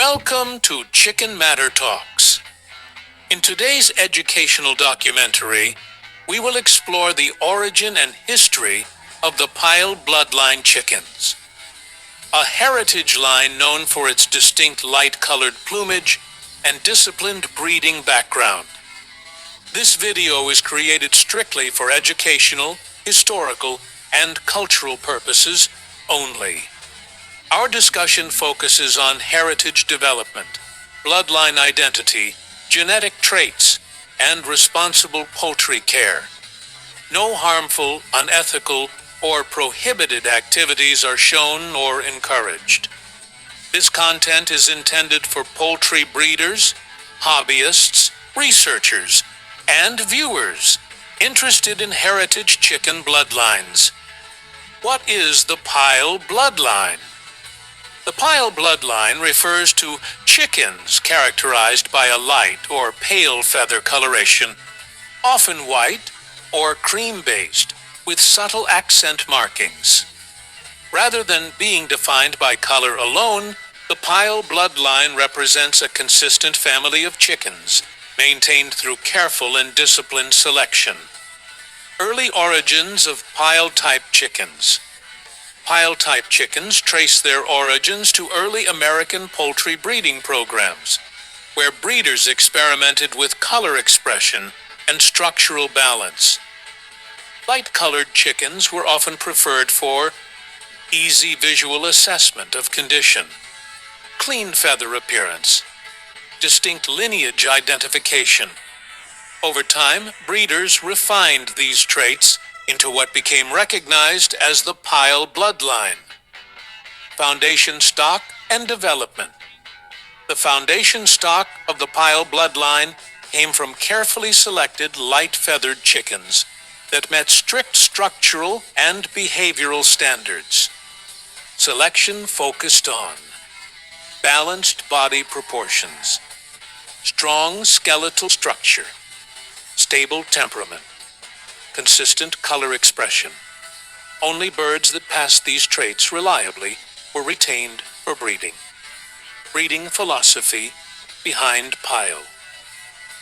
Welcome to ChickenMatterTalks. In today's educational documentary, we will explore the origin and history of the Pyle Bloodline chickens, a heritage line known for its distinct light-colored plumage and disciplined breeding background. This video is created strictly for educational, historical, and cultural purposes only. Our discussion focuses on heritage development, bloodline identity, genetic traits, and responsible poultry care. No harmful, unethical, or prohibited activities are shown or encouraged. This content is intended for poultry breeders, hobbyists, researchers, and viewers interested in heritage chicken bloodlines. What is the Pyle Bloodline? The Pyle bloodline refers to chickens characterized by a light or pale feather coloration, often white or cream-based, with subtle accent markings. Rather than being defined by color alone, the Pyle bloodline represents a consistent family of chickens, maintained through careful and disciplined selection. Early origins of Pyle-type chickens. Pyle-type chickens trace their origins to early American poultry breeding programs, where breeders experimented with color expression and structural balance. Light-colored chickens were often preferred for easy visual assessment of condition, clean feather appearance, distinct lineage identification. Over time, breeders refined these traits into what became recognized as the Pyle bloodline. Foundation stock and development. The foundation stock of the Pyle bloodline came from carefully selected light-feathered chickens that met strict structural and behavioral standards. Selection focused on balanced body proportions, strong skeletal structure, stable temperament, consistent color expression. Only birds that passed these traits reliably were retained for breeding. Breeding philosophy behind Pyle.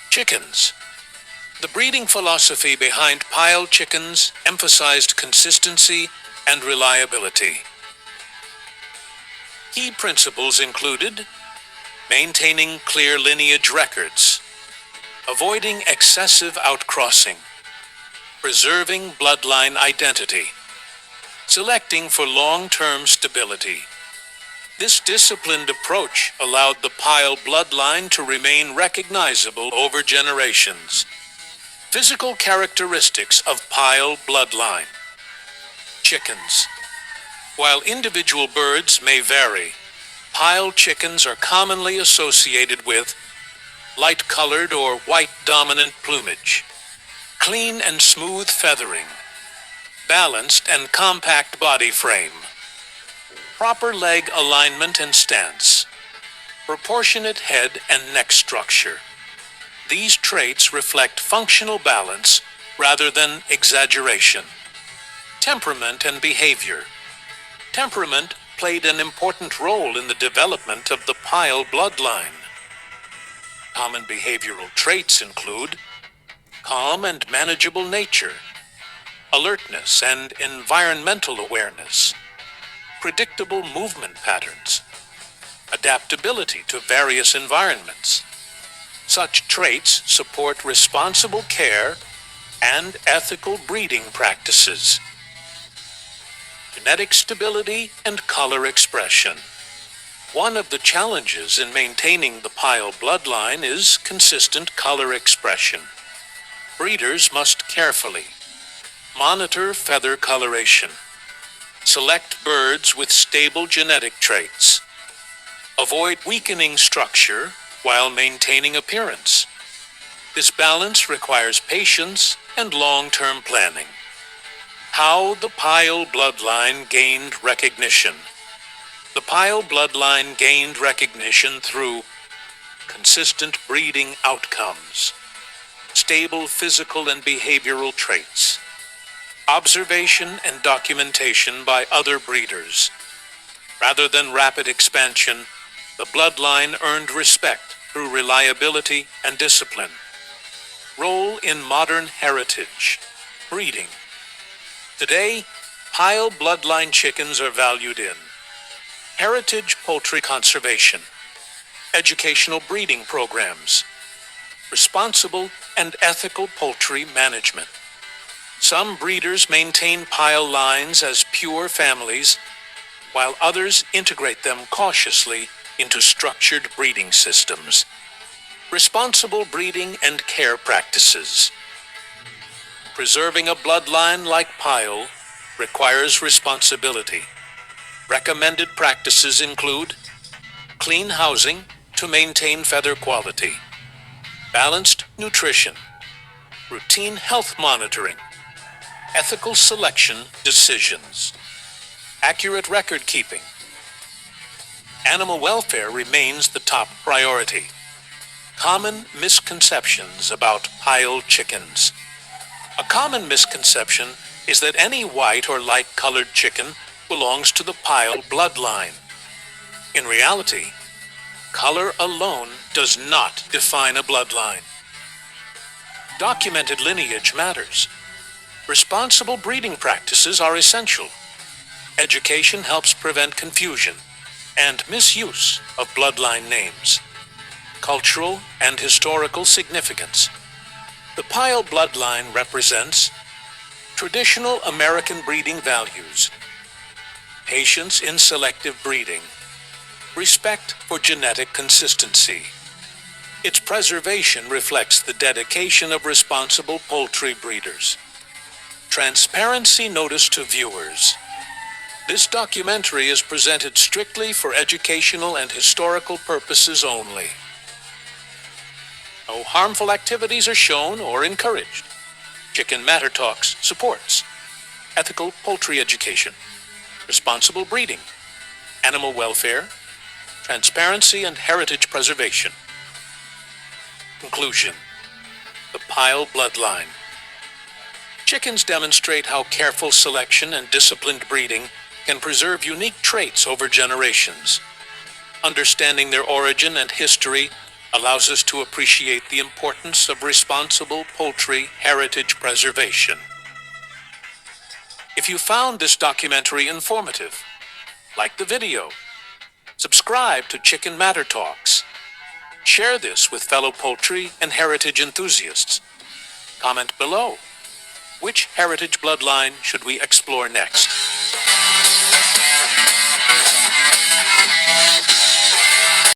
Chickens. The breeding philosophy behind Pyle chickens emphasized consistency and reliability. Key principles included maintaining clear lineage records, avoiding excessive outcrossing, preserving bloodline identity, selecting for long-term stability. This disciplined approach allowed the Pyle bloodline to remain recognizable over generations. Physical characteristics of Pyle bloodline. Chickens. While individual birds may vary, Pyle chickens are commonly associated with light-colored or white-dominant plumage, clean and smooth feathering, balanced and compact body frame, proper leg alignment and stance, proportionate head and neck structure. These traits reflect functional balance rather than exaggeration. Temperament and behavior. Temperament played an important role in the development of the Pyle bloodline. Common behavioral traits include calm and manageable nature, alertness and environmental awareness, predictable movement patterns, adaptability to various environments. Such traits support responsible care and ethical breeding practices. Genetic stability and color expression. One of the challenges in maintaining the Pyle bloodline is consistent color expression. Breeders must carefully monitor feather coloration, select birds with stable genetic traits, avoid weakening structure while maintaining appearance. This balance requires patience and long-term planning. How the Pyle bloodline gained recognition. The Pyle bloodline gained recognition through consistent breeding outcomes, stable physical and behavioral traits, observation and documentation by other breeders. Rather than rapid expansion, The bloodline earned respect through reliability and discipline. Role in modern heritage. Breeding. Today, Pyle Bloodline chickens are valued in heritage poultry conservation, educational breeding programs, responsible and ethical poultry management. Some breeders maintain Pyle lines as pure families, while others integrate them cautiously into structured breeding systems. Responsible breeding and care practices. Preserving a bloodline like Pyle requires responsibility. Recommended practices include clean housing to maintain feather quality, balanced nutrition, routine health monitoring, ethical selection decisions, accurate record keeping. Animal welfare remains the top priority. Common misconceptions about Pyle chickens. A common misconception is that any white or light-colored chicken belongs to the Pyle bloodline. In reality, color alone does not define a bloodline. Documented lineage matters. Responsible breeding practices are essential. Education helps prevent confusion and misuse of bloodline names. Cultural and historical significance. The Pyle bloodline represents traditional American breeding values, patience in selective breeding, respect for genetic consistency. Its preservation reflects the dedication of responsible poultry breeders. Transparency notice to viewers. This documentary is presented strictly for educational and historical purposes only. No harmful activities are shown or encouraged. ChickenMatterTalks supports ethical poultry education, responsible breeding, animal welfare, transparency, and heritage preservation. Conclusion. The Pyle bloodline. Chickens demonstrate how careful selection and disciplined breeding can preserve unique traits over generations. Understanding their origin and history allows us to appreciate the importance of responsible poultry heritage preservation. If you found this documentary informative, like the video, subscribe to ChickenMatterTalks, share this with fellow poultry and heritage enthusiasts. Comment below. Which heritage bloodline should we explore next?